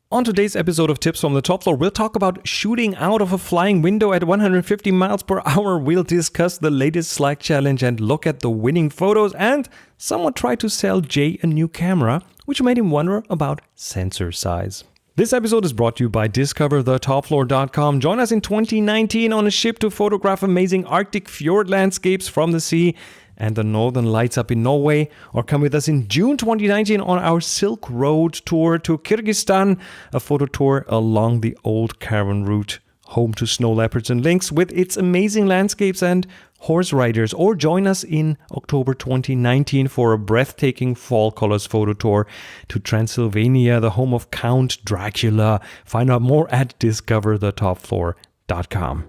On today's episode of Tips from the Top Floor, we'll talk about shooting out of a flying window at 150 miles per hour. We'll discuss the latest Slack challenge and look at the winning photos. And someone tried to sell Jay a new camera, which made him wonder about sensor size. This episode is brought to you by DiscoverTheTopFloor.com. Join us in 2019 on a ship to photograph amazing Arctic fjord landscapes from the sea and the northern lights up in Norway, or come with us in June 2019 on our Silk Road tour to Kyrgyzstan, a photo tour along the old caravan route, home to snow leopards and lynx with its amazing landscapes and horse riders. Or join us in October 2019 for a breathtaking fall colors photo tour to Transylvania, the home of Count Dracula. Find out more at DiscoverTheTopFloor.com.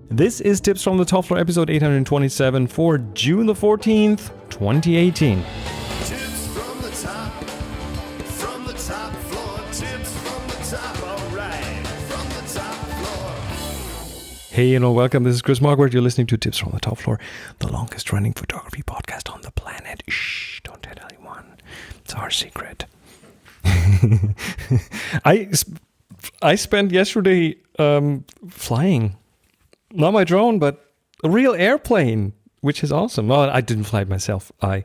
This is Tips from the Top Floor, episode 827 for June the 14th, 2018. Tips from the top floor, tips from the top, alright, from the top floor. Hey, welcome. This is Chris Marquardt. You're listening to Tips from the Top Floor, the longest running photography podcast on the planet. Shh, don't tell anyone. It's our secret. I spent yesterday flying. Not my drone, but a real airplane, which is awesome. Well, I didn't fly it myself. I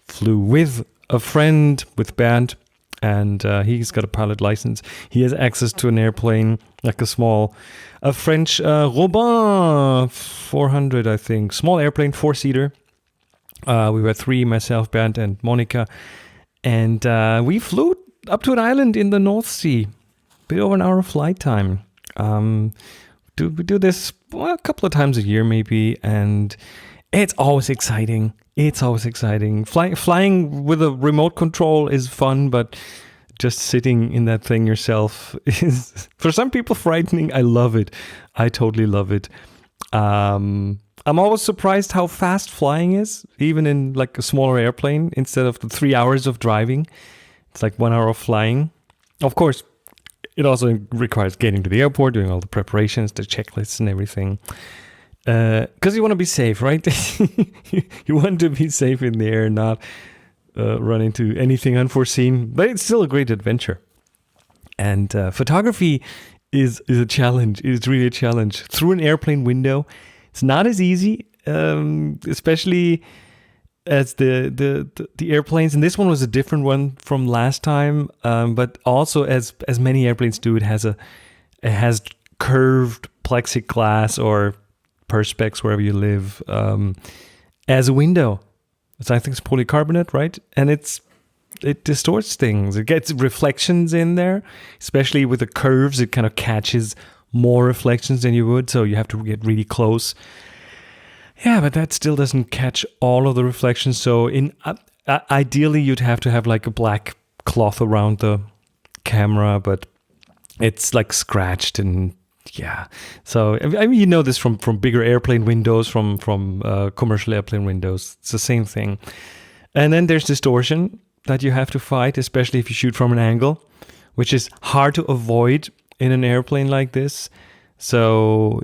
flew with a friend, with Bernd, and he's got a pilot license. He has access to an airplane, like a French Robin 400, I think. Small airplane, 4-seater. We were three, myself, Bernd, and Monica. And we flew up to an island in the North Sea. Bit over an hour of flight time. We do this a couple of times a year maybe, and it's always exciting. Flying with a remote control is fun, but just sitting in that thing yourself is, for some people, frightening. I love it. I totally love it. I'm always surprised how fast flying is, even in like a smaller airplane. Instead of the 3 hours of driving, it's like 1 hour of flying. Of course, it also requires getting to the airport, doing all the preparations, the checklists and everything. Because you want to be safe, right? You want to be safe in the air, not run into anything unforeseen. But it's still a great adventure. And photography is a challenge. It's really a challenge. Through an airplane window, it's not as easy, especially as the airplanes, and this one was a different one from last time, but also as many airplanes do, it has curved plexiglass or perspex wherever you live as a window. So I think it's polycarbonate, right? And it distorts things. It gets reflections in there, especially with the curves. It kind of catches more reflections than you would, so you have to get really close. Yeah, but that still doesn't catch all of the reflections. So ideally, you'd have to have like a black cloth around the camera, but it's like scratched and yeah. So I mean, you know this from bigger airplane windows, from commercial airplane windows. It's the same thing. And then there's distortion that you have to fight, especially if you shoot from an angle, which is hard to avoid in an airplane like this. So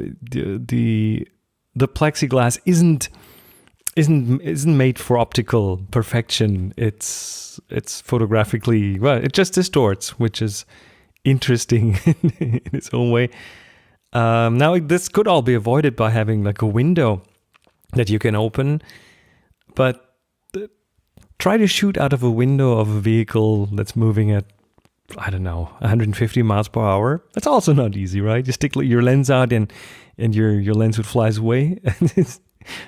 the plexiglass isn't made for optical perfection. It's photographically, well, it just distorts, which is interesting in its own way. Now this could all be avoided by having like a window that you can open, but try to shoot out of a window of a vehicle that's moving at, I don't know, 150 miles per hour. That's also not easy, right? You stick your lens out and your lens would flies away.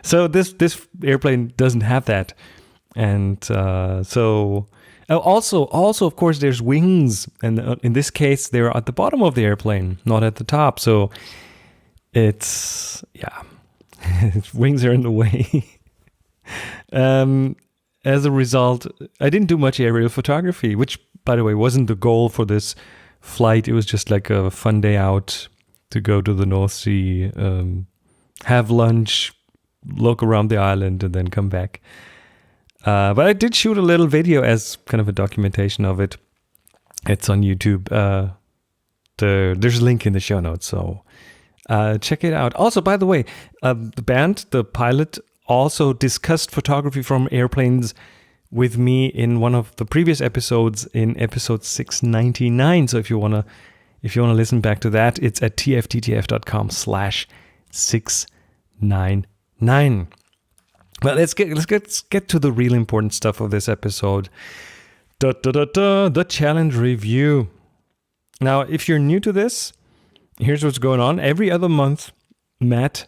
So this airplane doesn't have that. And also of course, there's wings. And in this case, they're at the bottom of the airplane, not at the top. So it's, yeah, wings are in the way. As a result, I didn't do much aerial photography, which, by the way, wasn't the goal for this flight. It was just like a fun day out to go to the North Sea, have lunch, look around the island, and then come back. But I did shoot a little video as kind of a documentation of it. It's on YouTube. There's a link in the show notes, so check it out. Also, by the way, the band, the pilot, also discussed photography from airplanes with me in one of the previous episodes, in episode 699. So if you wanna listen back to that, it's at tfttf.com/699. Well, let's get to the real important stuff of this episode. The challenge review. Now, if you're new to this, here's what's going on. Every other month, Matt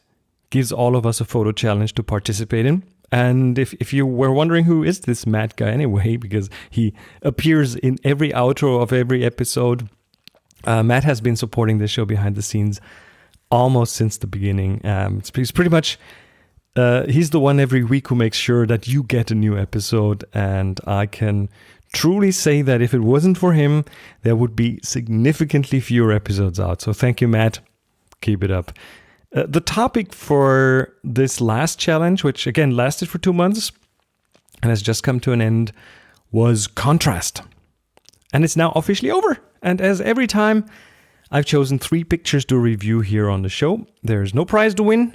gives all of us a photo challenge to participate in. And if you were wondering who is this Matt guy anyway, because he appears in every outro of every episode, Matt has been supporting this show behind the scenes almost since the beginning. He's pretty much, he's the one every week who makes sure that you get a new episode. And I can truly say that if it wasn't for him, there would be significantly fewer episodes out. So thank you, Matt. Keep it up. The topic for this last challenge, which again lasted for 2 months and has just come to an end, was contrast. And it's now officially over. And as every time, I've chosen 3 pictures to review here on the show. There's no prize to win,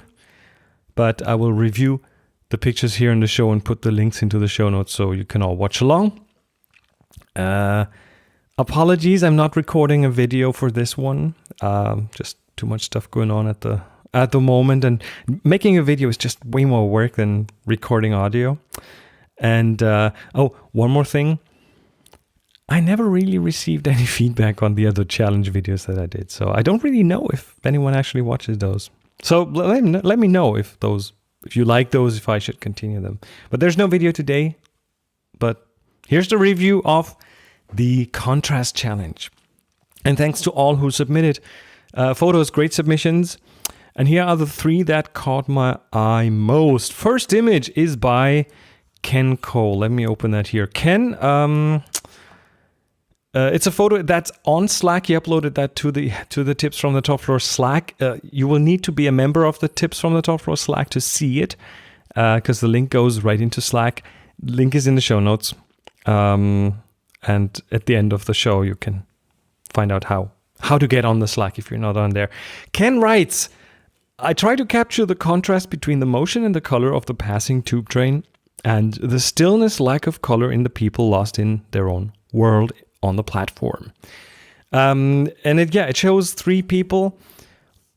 but I will review the pictures here in the show and put the links into the show notes so you can all watch along. Apologies, I'm not recording a video for this one. Just too much stuff going on at the moment, and making a video is just way more work than recording audio. And one more thing. I never really received any feedback on the other challenge videos that I did, so I don't really know if anyone actually watches those. So let me know if you like those, if I should continue them. But there's no video today, but here's the review of the contrast challenge. And thanks to all who submitted photos, great submissions. And here are the 3 that caught my eye most. First image is by Ken Cole. Let me open that here. Ken, it's a photo that's on Slack. He uploaded that to the Tips from the Top Floor Slack. You will need to be a member of the Tips from the Top Floor Slack to see it, because the link goes right into Slack. Link is in the show notes. And at the end of the show, you can find out how to get on the Slack if you're not on there. Ken writes, I try to capture the contrast between the motion and the color of the passing tube train and the stillness, lack of color in the people lost in their own world on the platform. And it shows 3 people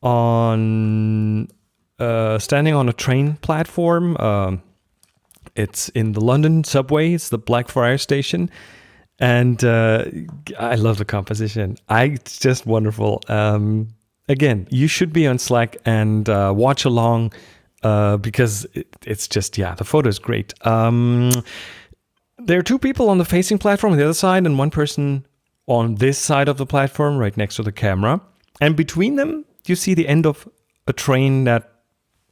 on standing on a train platform. It's in the London subway. It's the Blackfriars station. And I love the composition. It's just wonderful. Again, you should be on Slack and watch along because it's just, the photo is great. There are 2 people on the facing platform on the other side and 1 person on this side of the platform right next to the camera. And between them, you see the end of a train that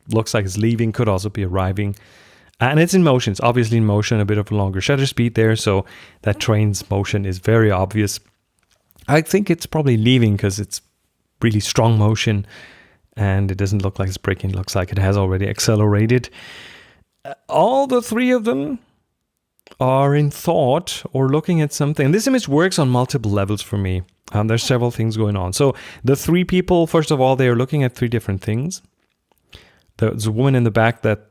looks like it's leaving, could also be arriving. And it's in motion. It's obviously in motion, a bit of a longer shutter speed there. So that train's motion is very obvious. I think it's probably leaving because it's really strong motion and it doesn't look like it's braking. It looks like it has already accelerated. All the 3 of them are in thought or looking at something. This image works on multiple levels for me. There's several things going on. So the 3 people, first of all, they are looking at 3 different things. There's a woman in the back that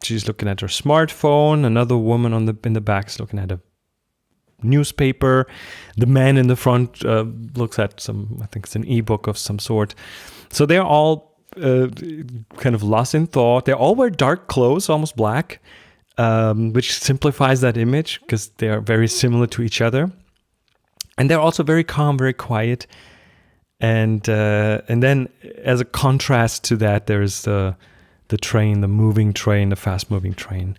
she's looking at her smartphone. Another woman in the back is looking at a newspaper. The man in the front looks at I think it's an ebook of some sort. So they're all kind of lost in thought. They all wear dark clothes, almost black, which simplifies that image because they are very similar to each other. And they're also very calm, very quiet. And then as a contrast to that, there's the train, the moving train, the fast-moving train.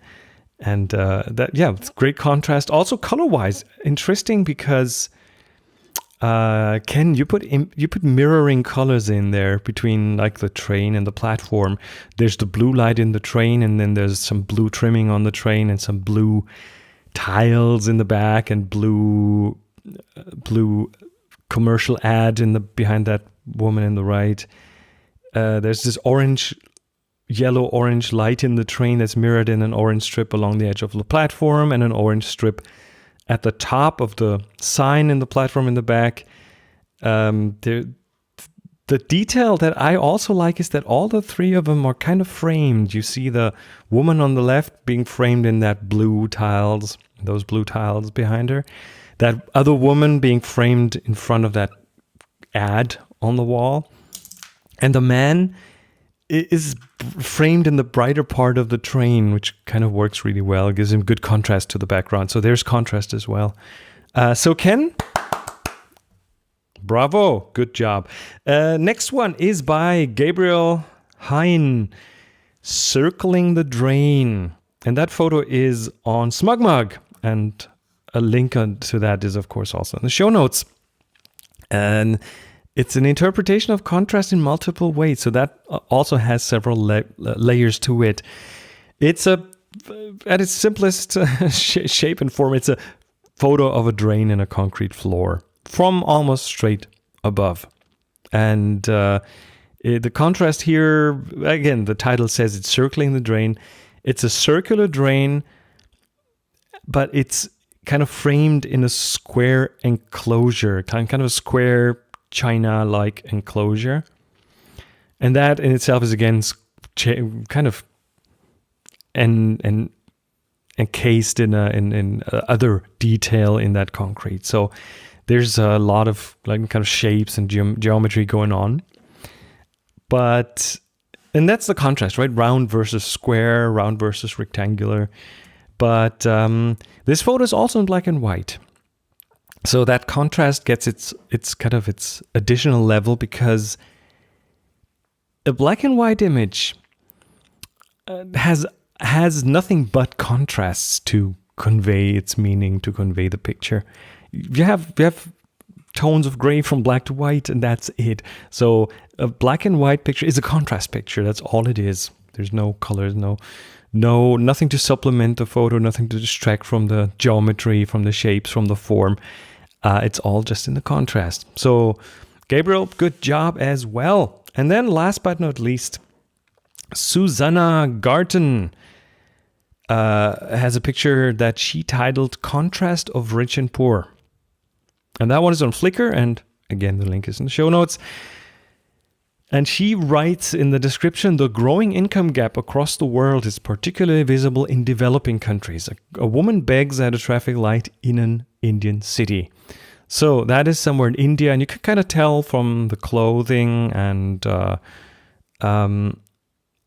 And it's great contrast. Also color-wise, interesting because Ken, you put mirroring colors in there between like the train and the platform. There's the blue light in the train, and then there's some blue trimming on the train and some blue tiles in the back and blue commercial ad behind that woman in the right. There's this yellow-orange light in the train that's mirrored in an orange strip along the edge of the platform and an orange strip at the top of the sign in the platform in the back. the detail that I also like is that all the three of them are kind of framed. You see the woman on the left being framed in those blue tiles behind her. That other woman being framed in front of that ad on the wall. And the man is framed in the brighter part of the train, which kind of works really well. It gives him good contrast to the background. So there's contrast as well. So Ken, bravo, good job. Next one is by Gabriel Hein, Circling the Drain. And that photo is on SmugMug. And a link to that is, of course, also in the show notes. And it's an interpretation of contrast in multiple ways. So that also has several layers to it. It's at its simplest shape and form, it's a photo of a drain in a concrete floor from almost straight above. And the contrast here, again, the title says it's circling the drain. It's a circular drain, but it's kind of framed in a square enclosure, kind of a square China-like enclosure. And that in itself is, again, kind of encased in other detail in that concrete. So there's a lot of like kind of shapes and geometry going on. And that's the contrast, right? Round versus square, round versus rectangular. But this photo is also in black and white. So that contrast gets its additional level, because a black and white image has nothing but contrasts to convey its meaning, to convey the picture. You have tones of gray from black to white, and that's it. So a black and white picture is a contrast picture. That's all it is. There's no colors, nothing to supplement the photo, nothing to distract from the geometry, from the shapes, from the form. It's all just in the contrast. So, Gabriel, good job as well. And then last but not least, Susanna Garten has a picture that she titled Contrast of Rich and Poor. And that one is on Flickr. And again, the link is in the show notes. And she writes in the description, the growing income gap across the world is particularly visible in developing countries. A woman begs at a traffic light in an Indian city. So that is somewhere in India, and you can kind of tell from the clothing, and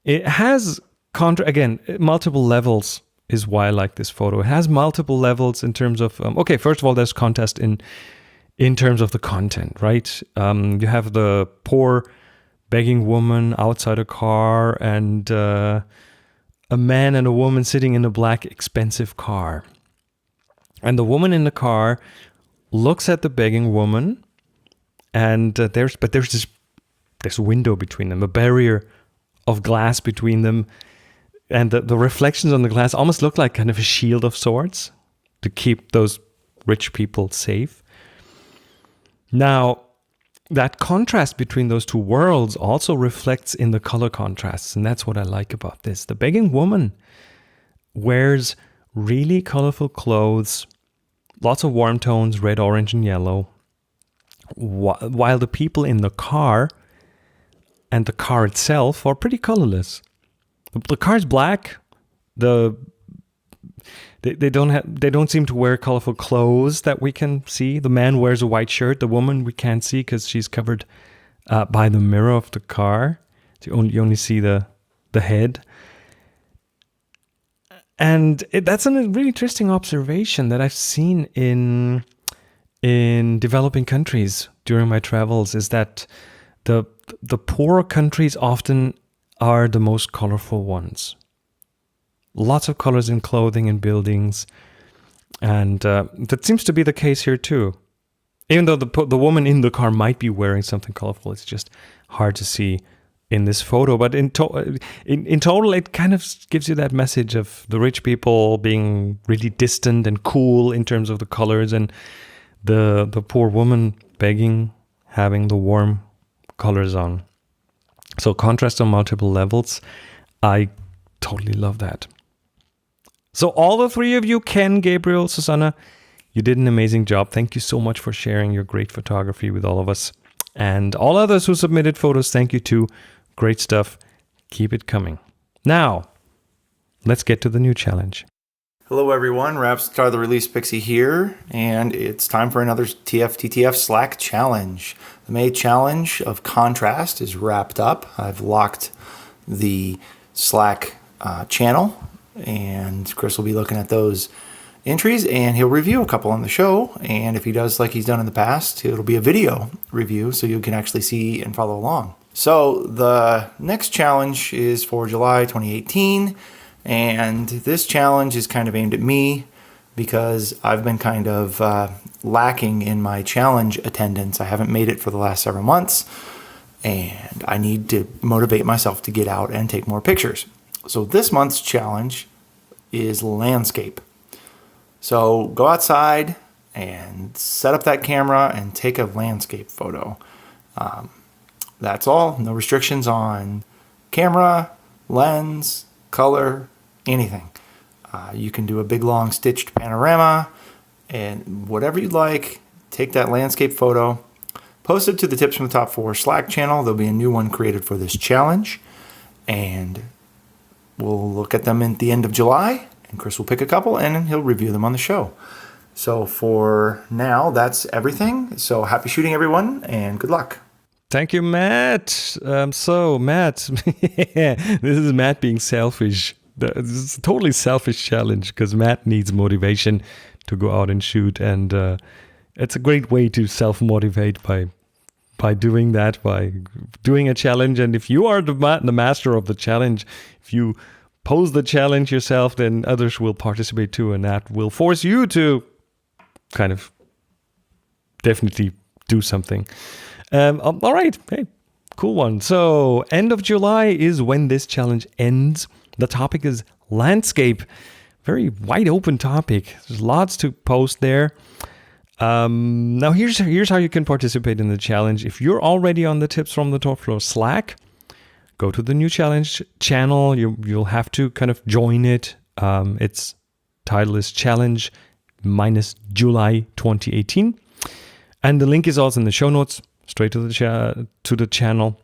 it has, again, multiple levels is why I like this photo. It has multiple levels in terms of, first of all, there's contrast in terms of the content, right? You have the poor begging woman outside a car, and a man and a woman sitting in a black expensive car. And the woman in the car looks at the begging woman, and there's this window between them, a barrier of glass between them, and the reflections on the glass almost look like kind of a shield of sorts to keep those rich people safe. Now, that contrast between those two worlds also reflects in the color contrasts, and that's what I like about this. The begging woman wears really colorful clothes, lots of warm tones, red, orange, and yellow, while the people in the car and the car itself are pretty colorless. The car's black. They don't seem to wear colorful clothes that we can see. The man wears a white shirt. The woman we can't see because she's covered by the mirror of the car. So you only see the head. And that's a really interesting observation that I've seen in developing countries during my travels, is that the poorer countries often are the most colorful ones. Lots of colors in clothing and buildings. And that seems to be the case here too. Even though the woman in the car might be wearing something colorful, it's just hard to see in this photo. But in total, it kind of gives you that message of the rich people being really distant and cool in terms of the colors, and the poor woman begging, having the warm colors on. So contrast on multiple levels. I totally love that. So all the three of you, Ken, Gabriel, Susanna, you did an amazing job. Thank you so much for sharing your great photography with all of us. And all others who submitted photos, thank you too. Great stuff. Keep it coming. Now, let's get to the new challenge. Hello everyone, Rapstar the Release Pixie here, and it's time for another TFTTF Slack challenge. The May challenge of contrast is wrapped up. I've locked the Slack channel, and Chris will be looking at those entries, and he'll review a couple on the show. And if he does like he's done in the past, it'll be a video review so you can actually see and follow along. So the next challenge is for July 2018. And this challenge is kind of aimed at me because I've been kind of lacking in my challenge attendance. I haven't made it for the last several months, and I need to motivate myself to get out and take more pictures. So this month's challenge is landscape. So go outside and set up that camera and take a landscape photo. That's all. No restrictions on camera, lens, color, anything. You can do a big long stitched panorama and whatever you'd like. Take that landscape photo, post it to the Tips from the Top 4 Slack channel. There'll be a new one created for this challenge, and we'll look at them at the end of July, and Chris will pick a couple and he'll review them on the show. So for now, that's everything. So happy shooting, everyone, and good luck. Thank you, Matt. So, Matt, this is Matt being selfish. This is a totally selfish challenge because Matt needs motivation to go out and shoot. And it's a great way to self-motivate by doing that, by doing a challenge. And if you are the master of the challenge, if you pose the challenge yourself, then others will participate too. And that will force you to kind of definitely do something. All right. Hey, cool one. So end of July is when this challenge ends. The topic is landscape. Very wide open topic. There's lots to post there. Now here's how you can participate in the challenge. If you're already on the Tips from the Top Floor Slack, go to the new challenge channel. You'll have to kind of join it. Its title is Challenge minus July 2018. And the link is also in the show notes. Straight to the channel.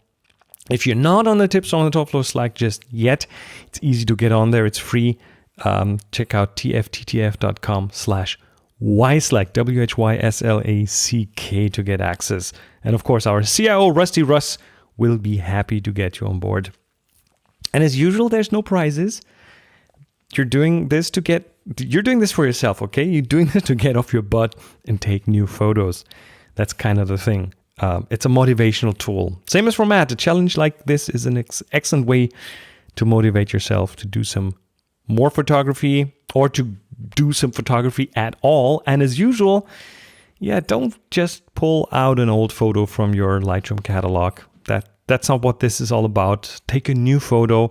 If you're not on the Tips on the Top Floor Slack just yet, it's easy to get on there. It's free. Check out tfttf.com/yslack, WHYSLACK, to get access. And of course, our CIO, Rusty Russ, will be happy to get you on board. And as usual, there's no prizes. You're doing this for yourself, okay? You're doing this to get off your butt and take new photos. That's kind of the thing. It's a motivational tool. Same as for Matt, a challenge like this is an excellent way to motivate yourself to do some more photography or to do some photography at all. And as usual, don't just pull out an old photo from your Lightroom catalog. That's not what this is all about. Take a new photo,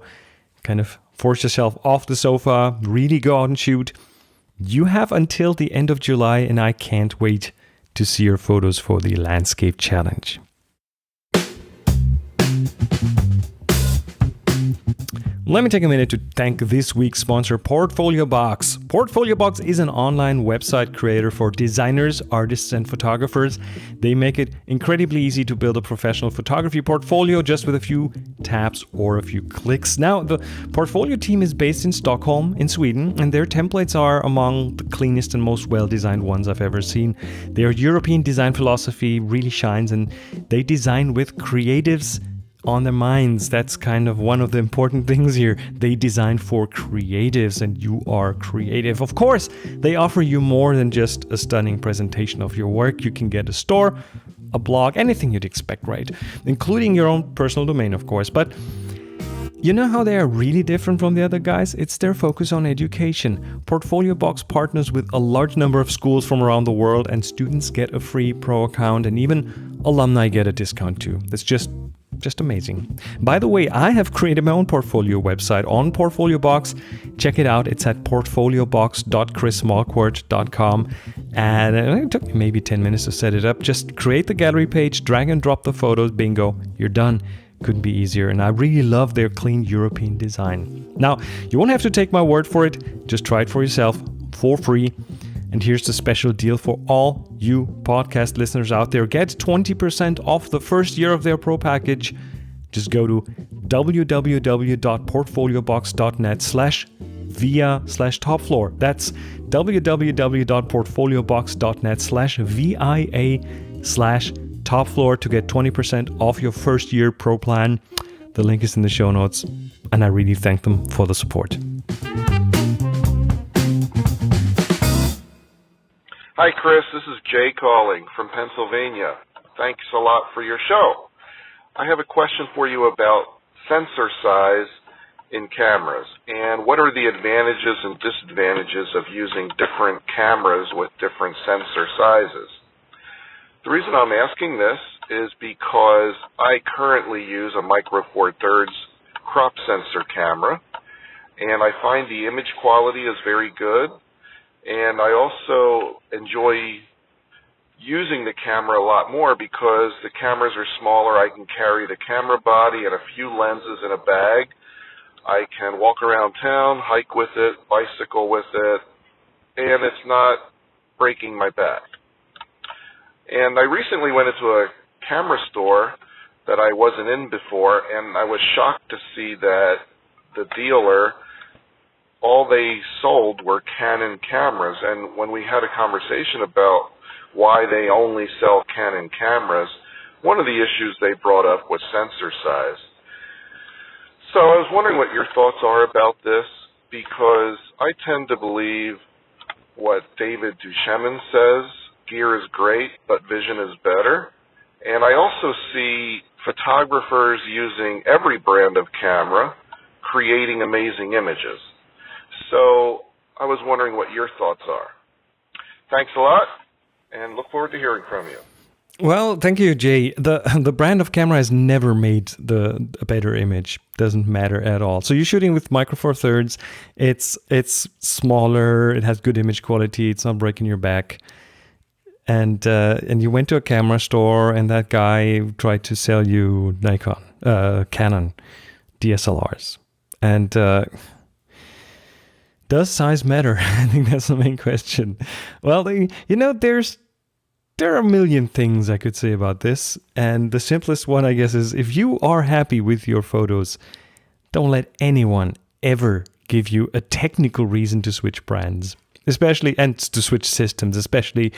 kind of force yourself off the sofa, really go out and shoot. You have until the end of July, and I can't wait to see your photos for the landscape challenge. Let me take a minute to thank this week's sponsor, Portfolio Box. Portfolio Box is an online website creator for designers, artists, and photographers. They make it incredibly easy to build a professional photography portfolio just with a few taps or a few clicks. Now, the Portfolio team is based in Stockholm, in Sweden, and their templates are among the cleanest and most well-designed ones I've ever seen. Their European design philosophy really shines, and they design with creatives on their minds. That's kind of one of the important things here. They design for creatives, and you are creative. Of course, they offer you more than just a stunning presentation of your work. You can get a store, a blog, anything you'd expect, right? Including your own personal domain, of course. But you know how they are really different from the other guys? It's their focus on education. Portfolio Box partners with a large number of schools from around the world, and students get a free pro account, and even alumni get a discount too. It's just amazing. By the way, I have created my own portfolio website on Portfolio Box. Check it out. It's at portfoliobox.chrismalquart.com. And it took me maybe 10 minutes to set it up. Just create the gallery page, drag and drop the photos, bingo, you're done. Couldn't be easier. And I really love their clean European design. Now, you won't have to take my word for it. Just try it for yourself for free. And here's the special deal for all you podcast listeners out there. Get 20% off the first year of their pro package. Just go to www.portfoliobox.net/via/topfloor. That's www.portfoliobox.net/via/topfloor to get 20% off your first year pro plan. The link is in the show notes, and I really thank them for the support. Hi, Chris. This is Jay calling from Pennsylvania. Thanks a lot for your show. I have a question for you about sensor size in cameras, and what are the advantages and disadvantages of using different cameras with different sensor sizes? The reason I'm asking this is because I currently use a Micro Four Thirds crop sensor camera, and I find the image quality is very good, and I also enjoy using the camera a lot more because the cameras are smaller. I can carry the camera body and a few lenses in a bag. I can walk around town, hike with it, bicycle with it, and it's not breaking my back. And I recently went into a camera store that I wasn't in before, and I was shocked to see that the dealer, all they sold were Canon cameras. And when we had a conversation about why they only sell Canon cameras, one of the issues they brought up was sensor size. So I was wondering what your thoughts are about this, because I tend to believe what David Duchemin says, gear is great, but vision is better. And I also see photographers using every brand of camera, creating amazing images. So I was wondering what your thoughts are. Thanks a lot, and look forward to hearing from you. Well, thank you, Jay. The brand of camera has never made a better image. Doesn't matter at all. So you're shooting with Micro Four Thirds. It's smaller. It has good image quality. It's not breaking your back. And you went to a camera store, and that guy tried to sell you Canon DSLRs. And does size matter? I think that's the main question. Well, there are a million things I could say about this, and the simplest one, I guess, is if you are happy with your photos, don't let anyone ever give you a technical reason to switch brands, and to switch systems, especially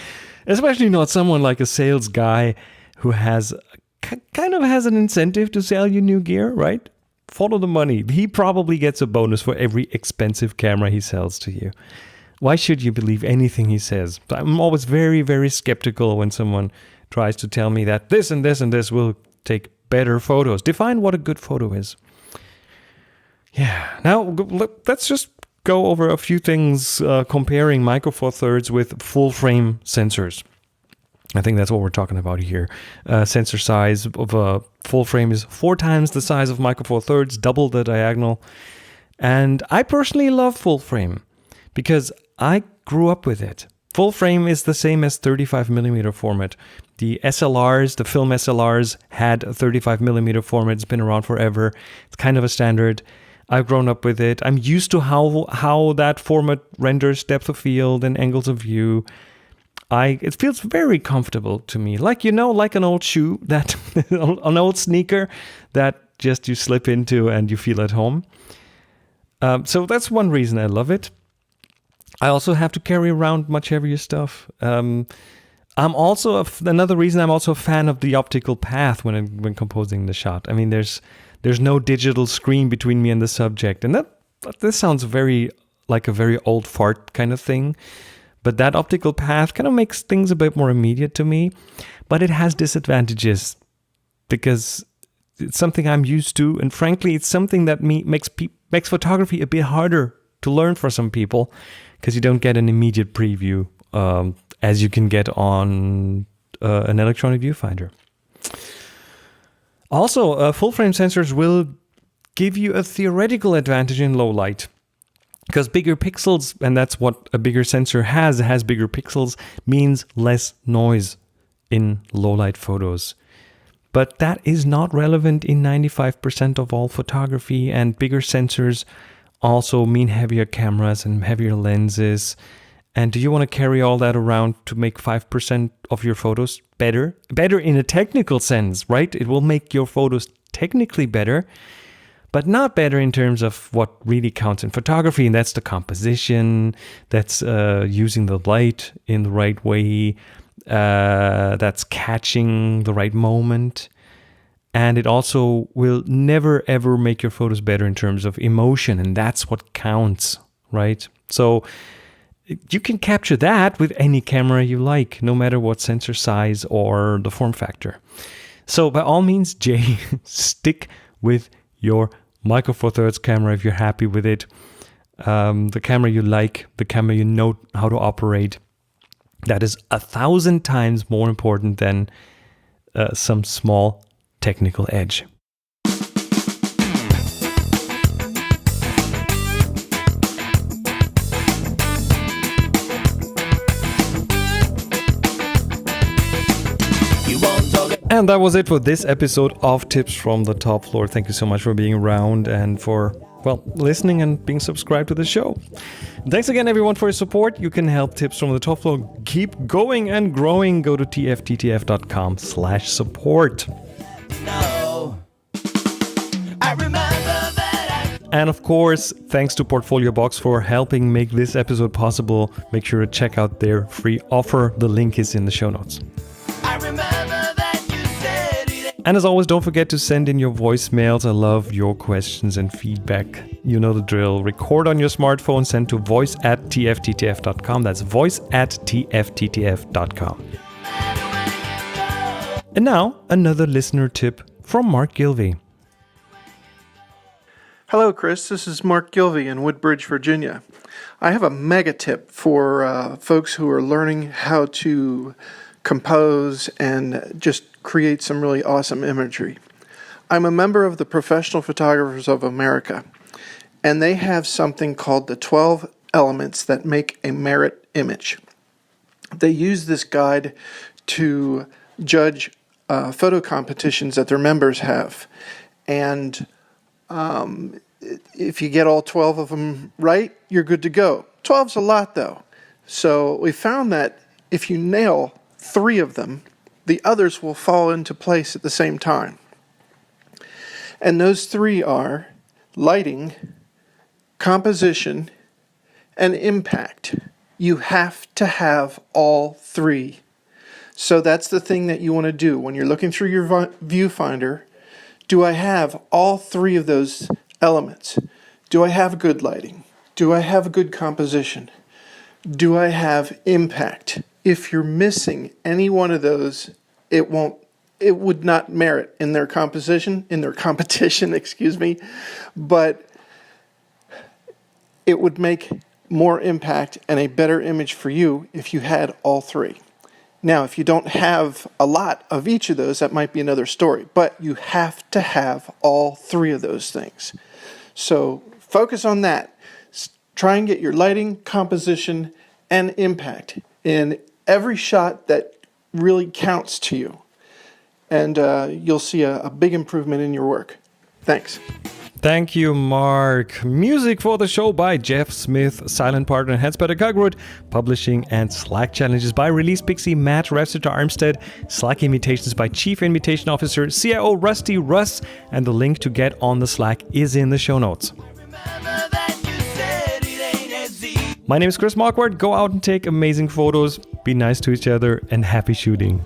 not someone like a sales guy who kind of has an incentive to sell you new gear, right? Follow the money. He probably gets a bonus for every expensive camera he sells to you. Why should you believe anything he says? I'm always very, very skeptical when someone tries to tell me that this and this and this will take better photos. Define what a good photo is. Yeah. Now, let's just go over a few things comparing Micro Four Thirds with full frame sensors. I think that's what we're talking about here. Sensor size of a full frame is 4 times the size of Micro Four Thirds, double the diagonal. And I personally love full frame because I grew up with it. Full frame is the same as 35mm format. The SLRs, the film SLRs, had a 35mm format. It's been around forever. It's kind of a standard. I've grown up with it. I'm used to how that format renders depth of field and angles of view. It feels very comfortable to me. Like an old shoe, an old sneaker that just you slip into and you feel at home. So that's one reason I love it. I also have to carry around much heavier stuff. Another reason I'm also a fan of the optical path when composing the shot. I mean, there's no digital screen between me and the subject, and this sounds very like a very old fart kind of thing. But that optical path kind of makes things a bit more immediate to me. But it has disadvantages because it's something I'm used to, and frankly, it's something that makes photography a bit harder to learn for some people, because you don't get an immediate preview as you can get on an electronic viewfinder. Also, full-frame sensors will give you a theoretical advantage in low light, because bigger pixels, and that's what a bigger sensor has bigger pixels, means less noise in low-light photos. But that is not relevant in 95% of all photography, and bigger sensors also mean heavier cameras and heavier lenses. And do you want to carry all that around to make 5% of your photos better? Better in a technical sense, right? It will make your photos technically better, but not better in terms of what really counts in photography. And that's the composition, that's using the light in the right way, that's catching the right moment. And it also will never, ever make your photos better in terms of emotion. And that's what counts, right? So you can capture that with any camera you like, no matter what sensor size or the form factor. So by all means, Jay, stick with your Micro Four Thirds camera if you're happy with it. The camera you like, the camera you know how to operate. That is 1,000 times more important than some small technical edge. And that was it for this episode of Tips from the Top Floor. Thank you so much for being around and for, listening and being subscribed to the show. Thanks again, everyone, for your support. You can help Tips from the Top Floor keep going and growing. Go to tfttf.com/support. No, I remember that And of course, thanks to Portfolio Box for helping make this episode possible. Make sure to check out their free offer. The link is in the show notes. I remember that you said it. And as always, don't forget to send in your voicemails. I love your questions and feedback. You know the drill. Record on your smartphone, send to voice@tfttf.com. That's voice@tfttf.com. And now, another listener tip from Mark Gilvey. Hello, Chris. This is Mark Gilvey in Woodbridge, Virginia. I have a mega tip for folks who are learning how to compose and just create some really awesome imagery. I'm a member of the Professional Photographers of America, and they have something called the 12 elements that make a merit image. They use this guide to judge photo competitions that their members have. And if you get all 12 of them right, you're good to go. 12's a lot, though. So we found that if you nail 3 of them, the others will fall into place at the same time. And those 3 are lighting, composition, and impact. You have to have all 3. So that's the thing that you want to do when you're looking through your viewfinder. Do I have all 3 of those elements? Do I have good lighting? Do I have good composition? Do I have impact? If you're missing any one of those, it would not merit in their competition, but it would make more impact and a better image for you if you had all 3. Now, if you don't have a lot of each of those, that might be another story. But you have to have all 3 of those things. So focus on that. Try and get your lighting, composition, and impact in every shot that really counts to you. And you'll see a big improvement in your work. Thanks. Thank you, Mark. Music for the show by Jeff Smith, silent partner Hans-Peter Kagrud, publishing and Slack challenges by Release Pixie, Matt Rafsiter Armstead, Slack invitations by Chief Invitation Officer CIO Rusty Russ, and the link to get on the Slack is in the show notes. Remember that you said it ain't as easy. My name is Chris Marquardt. Go out and take amazing photos, be nice to each other, and happy shooting.